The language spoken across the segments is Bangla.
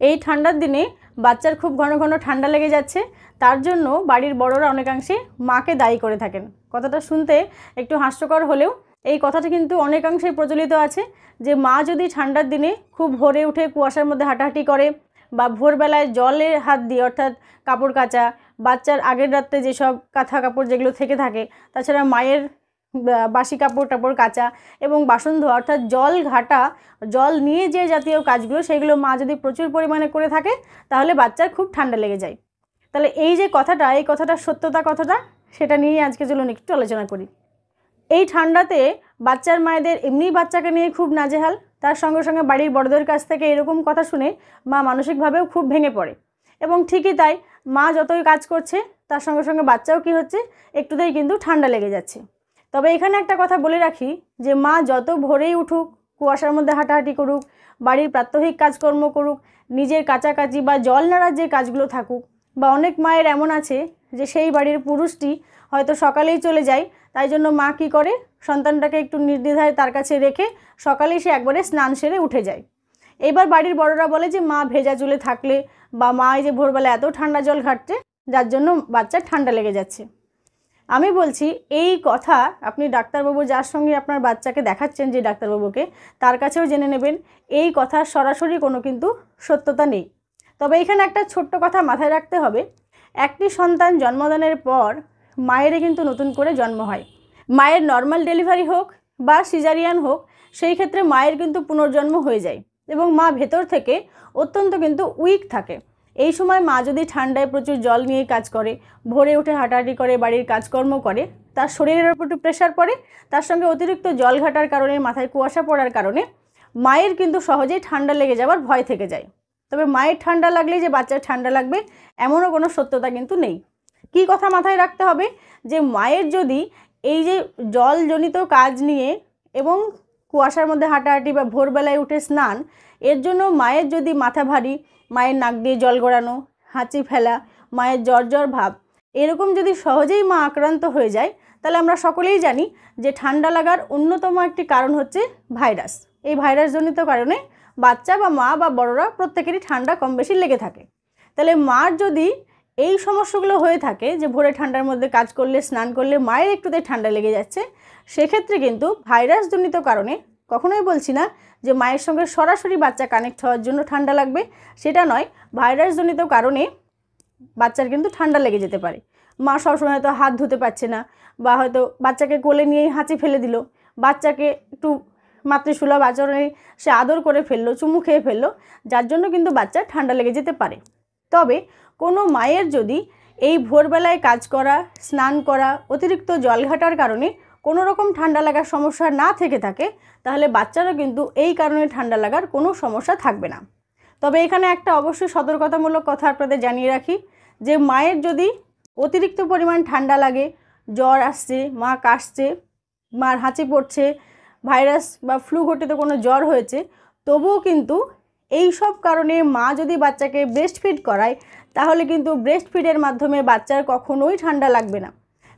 এই ঠান্ডার দিনে বাচ্চার খুব ঘন ঘন ঠান্ডা লেগে যাচ্ছে, তার জন্য বাড়ির বড়রা অনেকাংশে মাকে দায়ী করে থাকেন। কথাটা শুনতে একটু হাস্যকর হলেও এই কথাটা কিন্তু অনেকাংশেই প্রচলিত আছে যে মা যদি ঠান্ডার দিনে খুব ভোরে উঠে কুয়াশার মধ্যে হাঁটাহাঁটি করে বা ভোরবেলায় জলে হাত দিয়ে অর্থাৎ কাপড় কাচা, বাচ্চার আগের রাত্রে যেসব কাঁথা কাপড় যেগুলো থেকে থাকে, তাছাড়া মায়ের বাসি কাপড় টাপড় কাচা এবং বাসন ধোয়া অর্থাৎ জল ঘাটা, জল নিয়ে যে জাতীয় কাজগুলো সেগুলো মা যদি প্রচুর পরিমাণে করে থাকে তাহলে বাচ্চার খুব ঠান্ডা লেগে যায়। তাহলে এই যে কথাটা, এই কথাটার সত্যতা কথাটা সেটা নিয়ে আজকে চলুন একটু আলোচনা করি। এই ঠান্ডাতে বাচ্চার মায়েদের এমনিই বাচ্চাকে নিয়ে খুব নাজেহাল, তার সঙ্গে সঙ্গে বাড়ির বড়দের কাছ থেকে এরকম কথা শুনে মা মানসিকভাবেও খুব ভেঙে পড়ে। এবং ঠিকই তাই, মা যতই কাজ করছে তার সঙ্গে সঙ্গে বাচ্চাও কি হচ্ছে, একটুতেই কিন্তু ঠান্ডা লেগে যাচ্ছে। তবে এখানে একটা কথা বলে রাখি যে মা যত ভোরেই উঠুক, কুয়াশার মধ্যে হাঁটাহাঁটি করুক, বাড়ির প্রাত্যহিক কাজকর্ম করুক, নিজের কাচাকাচি বা জল নাড়ার যে কাজগুলো থাকুক, বা অনেক মায়ের এমন আছে যে সেই বাড়ির পুরুষটি হয়তো সকালেই চলে যায়, তাই জন্য মা কী করে, সন্তানটাকে একটু নির্দ্বিধায় তার কাছে রেখে সকালেই সে একবারে স্নান সেরে উঠে যায়। এবার বাড়ির বড়রা বলে যে মা ভেজা চুলে থাকলে বা মা এই যে ভোরবেলা এত ঠান্ডা জল ঘাটছে যার জন্য বাচ্চার ঠান্ডা লেগে যাচ্ছে। আমি বলছি এই কথা আপনি ডাক্তারবাবু যার সঙ্গে আপনার বাচ্চাকে দেখাচ্ছেন, যে ডাক্তারবাবুকে, তার কাছেও জেনে নেবেন এই কথার সরাসরি কোনো কিন্তু সত্যতা নেই। তবে এখানে একটা ছোট্ট কথা মাথায় রাখতে হবে, একটি সন্তান জন্মদানের পর মায়েরই কিন্তু নতুন করে জন্ম হয়। মায়ের নর্মাল ডেলিভারি হোক বা সিজারিয়ান হোক, সেই ক্ষেত্রে মায়ের কিন্তু পুনর্জন্ম হয়ে যায় এবং মা ভেতর থেকে অত্যন্ত কিন্তু উইক থাকে। এই সময় মা যদি ঠান্ডায় প্রচুর জল নিয়ে কাজ করে, ভোরে উঠে হাঁটাহাঁটি করে, বাড়ির কাজকর্ম করে, তার শরীরের ওপর একটু প্রেশার পড়ে, তার সঙ্গে অতিরিক্ত জল ঘাটার কারণে, মাথায় কুয়াশা পড়ার কারণে মায়ের কিন্তু সহজেই ঠান্ডা লেগে যাওয়ার ভয় থেকে যায়। তবে মায়ের ঠান্ডা লাগলেই যে বাচ্চার ঠান্ডা লাগবে এমনও কোনো সত্যতা কিন্তু নেই। কী কথা মাথায় রাখতে হবে, যে মায়ের যদি এই যে জলজনিত কাজ নিয়ে এবং কুয়াশার মধ্যে হাঁটাহাঁটি বা ভোরবেলায় উঠে স্নান, এর জন্য মায়ের যদি মাথা ভারী, মায়ের নাক দিয়ে জল গড়ানো, হাঁচি ফেলা, মায়ের জ্বর জ্বর ভাব, এরকম যদি সহজেই মা আক্রান্ত হয়ে যায়, তাহলে আমরা সকলেই জানি যে ঠান্ডা লাগার অন্যতম একটি কারণ হচ্ছে ভাইরাস। এই ভাইরাসজনিত কারণে বাচ্চা বা মা বা বড়রা প্রত্যেকেরই ঠান্ডা কম বেশি লেগে থাকে। তাহলে মার যদি এই সমস্যাগুলো হয়ে থাকে যে ভোরে ঠান্ডার মধ্যে কাজ করলে, স্নান করলে মায়ের একটুতে ঠান্ডা লেগে যাচ্ছে, সেক্ষেত্রে কিন্তু ভাইরাসজনিত কারণে, কখনোই বলছি না যে মায়ের সঙ্গে সরাসরি বাচ্চা কানেক্ট হওয়ার জন্য ঠান্ডা লাগবে, সেটা নয়, ভাইরাসজনিত কারণে বাচ্চার কিন্তু ঠান্ডা লেগে যেতে পারে। মা সবসময় হয়তো হাত ধুতে পারছে না, বা হয়তো বাচ্চাকে কোলে নিয়েই হাঁচি ফেলে দিল, বাচ্চাকে একটু মাতৃসুলভ আচরণে সে আদর করে ফেললো, চুমু খেয়ে ফেললো, যার জন্য কিন্তু বাচ্চার ঠান্ডা লেগে যেতে পারে। তবে কোনো মায়ের যদি এই ভোরবেলায় কাজ করা, স্নান করা, অতিরিক্ত জল ঘাটার কারণে কোনো রকম ঠান্ডা লাগার সমস্যা না থেকে থাকে, তাহলে বাচ্চারও কিন্তু এই কারণে ঠান্ডা লাগার কোনো সমস্যা থাকবে না। তবে এখানে একটা অবশ্যই সতর্কতামূলক কথা আপনাদের জানিয়ে রাখি, যে মায়ের যদি অতিরিক্ত পরিমাণ ঠান্ডা লাগে, জ্বর আসছে, মা কাশছে, মার হাঁচি পড়ছে, ভাইরাস বা ফ্লু ঘটিত কোনো জ্বর হয়েছে, তবুও কিন্তু এই সব কারণে মা যদি বাচ্চাকে ব্রেস্ট ফিড করায়, তাহলে কিন্তু ব্রেস্ট ফিডের মাধ্যমে বাচ্চার কখনোই ঠান্ডা লাগবে না।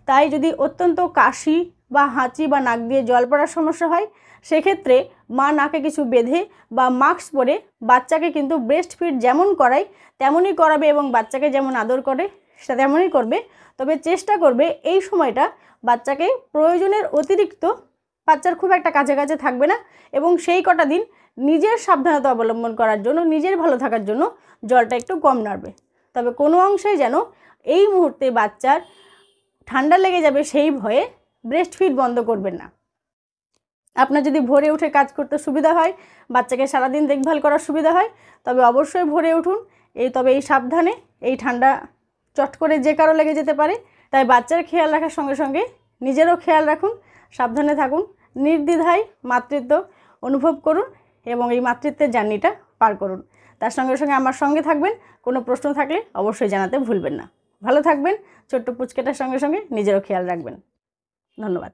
তাই যদি অত্যন্ত কাশি বা হাঁচি বা নাক দিয়ে জল পড়ার সমস্যা হয়, সেক্ষেত্রে মা নাকে কিছু বেঁধে বা মাস্ক পরে বাচ্চাকে কিন্তু ব্রেস্ট ফিড যেমন করায় তেমনই করাবে এবং বাচ্চাকে যেমন আদর করে সেটা তেমনই করবে। তবে চেষ্টা করবে এই সময়টা বাচ্চাকে প্রয়োজনের অতিরিক্ত, বাচ্চার খুব একটা কাছে কাছে থাকবে না, এবং সেই কটা দিন নিজের সাবধানতা অবলম্বন করার জন্য, নিজের ভালো থাকার জন্য জলটা একটু কম নাড়বে। তবে কোনো অংশেই যেন এই মুহূর্তে বাচ্চার ঠান্ডা লেগে যাবে সেই ভয়ে ব্রেস্ট ফিড বন্ধ করবেন না। আপনার যদি ভোরে উঠে কাজ করতে সুবিধা হয়, বাচ্চাকে সারাদিন দেখভাল করার সুবিধা হয়, তবে অবশ্যই ভোরে উঠুন। তবে এই সাবধানে, এই ঠান্ডা চট করে যে কারো লেগে যেতে পারে, তাই বাচ্চার খেয়াল রাখার সঙ্গে সঙ্গে নিজেরও খেয়াল রাখুন, সাবধানে থাকুন, নির্দ্বিধায় মাতৃত্ব অনুভব করুন এবং এই মাতৃত্বের জার্নিটা পার করুন। তার সঙ্গে সঙ্গে আমার সঙ্গে থাকবেন, কোনো প্রশ্ন থাকলে অবশ্যই জানাতে ভুলবেন না। ভালো থাকবেন, ছোট্ট পুচকেটার সঙ্গে সঙ্গে নিজেরও খেয়াল রাখবেন। ধন্যবাদ।